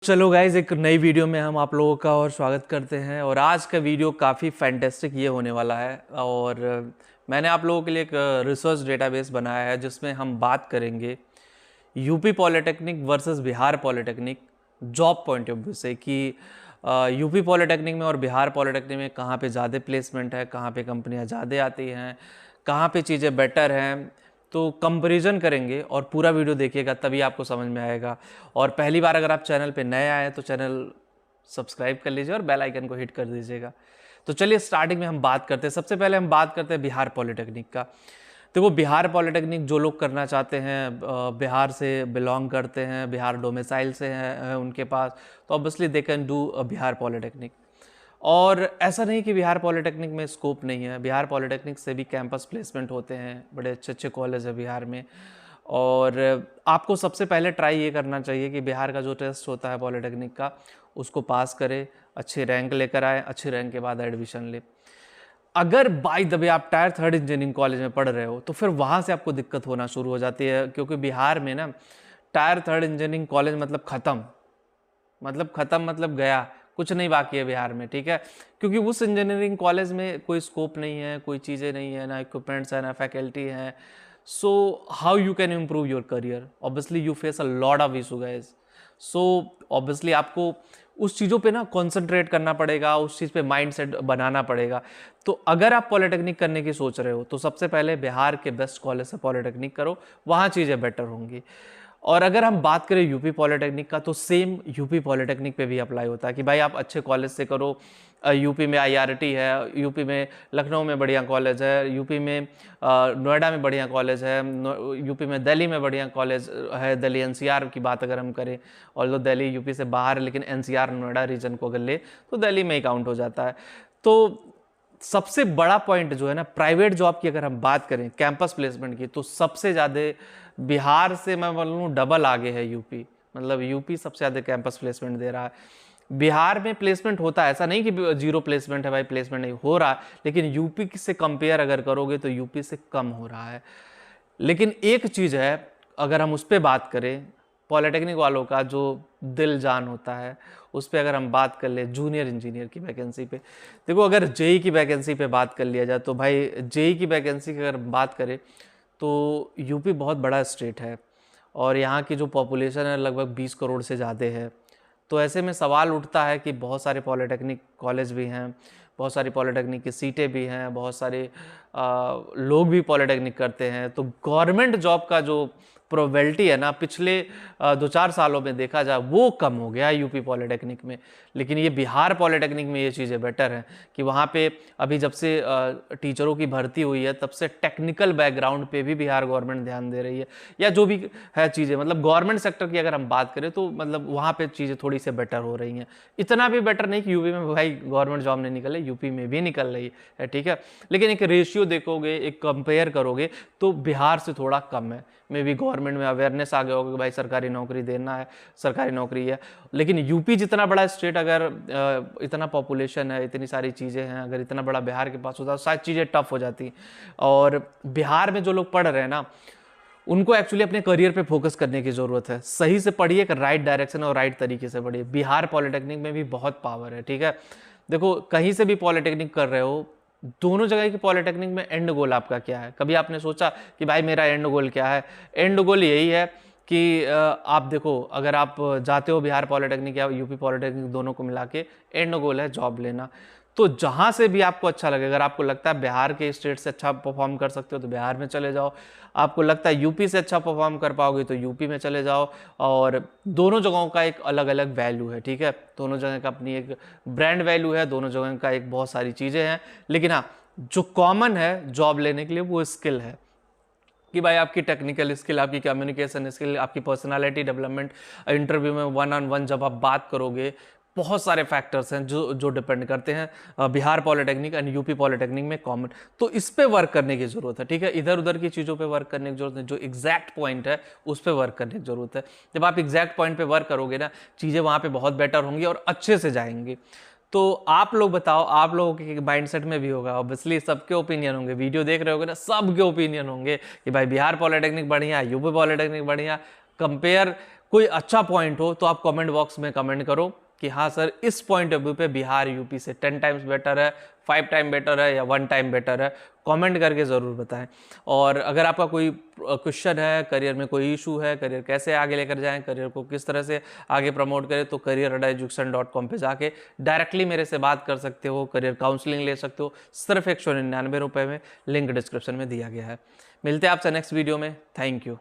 चलो गाइज, एक नई वीडियो में हम आप लोगों का और स्वागत करते हैं। और आज का वीडियो काफ़ी फैंटेस्टिक ये होने वाला है। और मैंने आप लोगों के लिए एक रिसर्च डेटाबेस बनाया है जिसमें हम बात करेंगे UP polytechnic versus Bihar polytechnic job point of view से कि यूपी पॉलिटेक्निक में और बिहार पॉलिटेक्निक में कहाँ पे ज़्यादा प्लेसमेंट है, कहाँ पे कंपनियाँ ज़्यादा आती हैं, कहाँ पे चीज़ें बेटर हैं। तो कंपैरिजन करेंगे और पूरा वीडियो देखिएगा, तभी आपको समझ में आएगा। और पहली बार अगर आप चैनल पे नए आए तो चैनल सब्सक्राइब कर लीजिए और बेल आइकन को हिट कर दीजिएगा। तो चलिए स्टार्टिंग में हम बात करते हैं। सबसे पहले हम बात करते हैं बिहार पॉलिटेक्निक का। देखो, बिहार पॉलिटेक्निक जो लोग करना चाहते हैं, बिहार से बिलोंग करते हैं, बिहार डोमिसाइल से हैं उनके पास, तो obviously they can do Bihar polytechnic. और ऐसा नहीं कि बिहार पॉलिटेक्निक में स्कोप नहीं है, बिहार पॉलिटेक्निक से भी कैंपस प्लेसमेंट होते हैं, बड़े अच्छे अच्छे कॉलेज है बिहार में। और आपको सबसे पहले ट्राई ये करना चाहिए कि बिहार का जो टेस्ट होता है पॉलिटेक्निक का, उसको पास करें, अच्छे रैंक लेकर आए, अच्छे रैंक के बाद एडमिशन ले। अगर बाय द वे आप टायर 3 इंजीनियरिंग कॉलेज में पढ़ रहे हो तो फिर वहाँ से आपको दिक्कत होना शुरू हो जाती है, क्योंकि बिहार में ना टायर 3 इंजीनियरिंग कॉलेज मतलब ख़त्म, मतलब गया, कुछ नहीं बाकी है बिहार में, ठीक है। क्योंकि उस इंजीनियरिंग कॉलेज में कोई स्कोप नहीं है, कोई चीज़ें नहीं है, ना इक्विपमेंट्स है, ना फैकल्टी है। So how you can improve your career? Obviously you face a lot of issue guys. So obviously आपको उस चीज़ों पे ना कॉन्सेंट्रेट करना पड़ेगा, उस चीज़ पे माइंड सेट बनाना पड़ेगा। तो अगर आप पॉलिटेक्निक करने की सोच रहे हो तो सबसे पहले बिहार के बेस्ट कॉलेज से पॉलिटेक्निक करो, वहाँ चीज़ें बेटर होंगी। और अगर हम बात करें यूपी पॉलिटेक्निक का, तो सेम यूपी पॉलिटेक्निक पे भी अप्लाई होता है कि भाई आप अच्छे कॉलेज से करो। यूपी में आईआरटी है, यूपी में लखनऊ में बढ़िया कॉलेज है, यूपी में नोएडा में बढ़िया कॉलेज है, यूपी में दिल्ली में बढ़िया कॉलेज है। दिल्ली एनसीआर की बात अगर हम करें, और दिल्ली यूपी से बाहर है, लेकिन एनसीआर नोएडा रीजन को अगर ले तो दिल्ली में ही काउंट हो जाता है। तो सबसे बड़ा पॉइंट जो है ना, प्राइवेट जॉब की अगर हम बात करें, कैंपस प्लेसमेंट की, तो सबसे ज़्यादा बिहार से मैं बोलूँ डबल आगे है यूपी। मतलब यूपी सबसे ज़्यादा कैंपस प्लेसमेंट दे रहा है। बिहार में प्लेसमेंट होता है, ऐसा नहीं कि जीरो प्लेसमेंट है भाई, प्लेसमेंट नहीं हो रहा, लेकिन यूपी से कंपेयर अगर करोगे तो यूपी से कम हो रहा है। लेकिन एक चीज़ है, अगर हम उस पर बात करें, पॉलिटेक्निक वालों का जो दिल जान होता है, उस पर अगर हम बात कर ले जूनियर इंजीनियर की वैकेंसी पे। देखो, अगर जेई की वैकेंसी पे बात कर लिया जाए तो भाई जेई की वैकेंसी की अगर बात करें तो यूपी बहुत बड़ा स्टेट है और यहाँ की जो पॉपुलेशन है लगभग 20 करोड़ से ज़्यादा है। तो ऐसे में सवाल उठता है कि बहुत सारे पॉलिटेक्निक कॉलेज भी हैं, बहुत सारी पॉलिटेक्निक की सीटें भी हैं, बहुत सारे लोग भी पॉलिटेक्निक करते हैं। तो गवर्नमेंट जॉब का जो प्रोबेबिलिटी है ना, पिछले 2-4 सालों में देखा जाए वो कम हो गया यूपी पॉलिटेक्निक में। लेकिन ये बिहार पॉलिटेक्निक में ये चीज़ें बेटर हैं कि वहाँ पे अभी जब से टीचरों की भर्ती हुई है तब से टेक्निकल बैकग्राउंड पे भी बिहार गवर्नमेंट ध्यान दे रही है, या जो भी है चीज़ें, मतलब गवर्नमेंट सेक्टर की अगर हम बात करें तो मतलब वहाँ पे चीज़ें थोड़ी सी बेटर हो रही हैं। इतना भी बेटर नहीं कि यूपी में भाई गवर्नमेंट जॉब नहीं निकल रही, यूपी में भी निकल रही है, ठीक है। लेकिन एक रेशियो देखोगे, एक कंपेयर करोगे तो बिहार से थोड़ा कम है। मे बी गवर्नमेंट में अवेयरनेस आ गया होगा कि भाई सरकारी नौकरी देना है, सरकारी नौकरी है। लेकिन यूपी जितना बड़ा स्टेट, अगर इतना पॉपुलेशन है, इतनी सारी चीज़ें हैं, अगर इतना बड़ा बिहार के पास होता तो शायद चीज़ें टफ हो जाती। और बिहार में जो लोग पढ़ रहे हैं ना, उनको एक्चुअली अपने करियर पे फोकस करने की ज़रूरत है। सही से पढ़िए, एक राइट डायरेक्शन और राइट तरीके से पढ़िए। बिहार पॉलिटेक्निक में भी बहुत पावर है, ठीक है। देखो, कहीं से भी पॉलिटेक्निक कर रहे हो, दोनों जगह की पॉलिटेक्निक में एंड गोल आपका क्या है? कभी आपने सोचा कि भाई मेरा एंड गोल क्या है? एंड गोल यही है कि आप देखो, अगर आप जाते हो बिहार पॉलिटेक्निक या यूपी पॉलिटेक्निक, दोनों को मिला के एंड गोल है जॉब लेना। तो जहाँ से भी आपको अच्छा लगे, अगर आपको लगता है बिहार के स्टेट से अच्छा परफॉर्म कर सकते हो तो बिहार में चले जाओ, आपको लगता है यूपी से अच्छा परफॉर्म कर पाओगे तो यूपी में चले जाओ। और दोनों जगहों का एक अलग अलग वैल्यू है, ठीक है। दोनों जगह का अपनी एक ब्रांड वैल्यू है, दोनों जगह का एक बहुत सारी चीज़ें हैं। लेकिन हाँ, जो कॉमन है जॉब लेने के लिए वो स्किल है कि भाई आपकी टेक्निकल स्किल, आपकी कम्युनिकेशन स्किल, आपकी पर्सनालिटी डेवलपमेंट। इंटरव्यू में 1-on-1 जब आप बात करोगे, बहुत सारे फैक्टर्स हैं जो डिपेंड करते हैं Bihar polytechnic and UP polytechnic में कॉमन। तो इस पे वर्क करने की ज़रूरत है, ठीक है। इधर उधर की चीज़ों पे वर्क करने की ज़रूरत है, जो एग्जैक्ट पॉइंट है उस पर वर्क करने की ज़रूरत है। जब आप एग्जैक्ट पॉइंट पे वर्क करोगे ना, चीज़ें वहाँ पे बहुत बेटर होंगी और अच्छे से जाएंगी। तो आप लोग बताओ, आप लोगों के माइंडसेट में भी होगा, ऑब्वियसली सबके ओपिनियन होंगे, वीडियो देख रहे होगे ना, सबके ओपिनियन होंगे कि भाई बिहार पॉलिटेक्निक बढ़िया, यूपी पॉलिटेक्निक बढ़िया। कंपेयर कोई अच्छा पॉइंट हो तो आप कमेंट बॉक्स में कमेंट करो कि हाँ सर, इस पॉइंट ऑफ व्यू पे बिहार यूपी से 10 टाइम्स बेटर है, 5 टाइम बेटर है या 1 टाइम बेटर है। कमेंट करके ज़रूर बताएं। और अगर आपका कोई क्वेश्चन है, करियर में कोई इशू है, करियर कैसे आगे लेकर जाएं, करियर को किस तरह से आगे प्रमोट करें, तो career@education.com पे जाके डायरेक्टली मेरे से बात कर सकते हो, करियर काउंसलिंग ले सकते हो, सिर्फ 199 रुपये में। लिंक डिस्क्रिप्शन में दिया गया है। मिलते हैं आपसे नेक्स्ट वीडियो में। Thank you.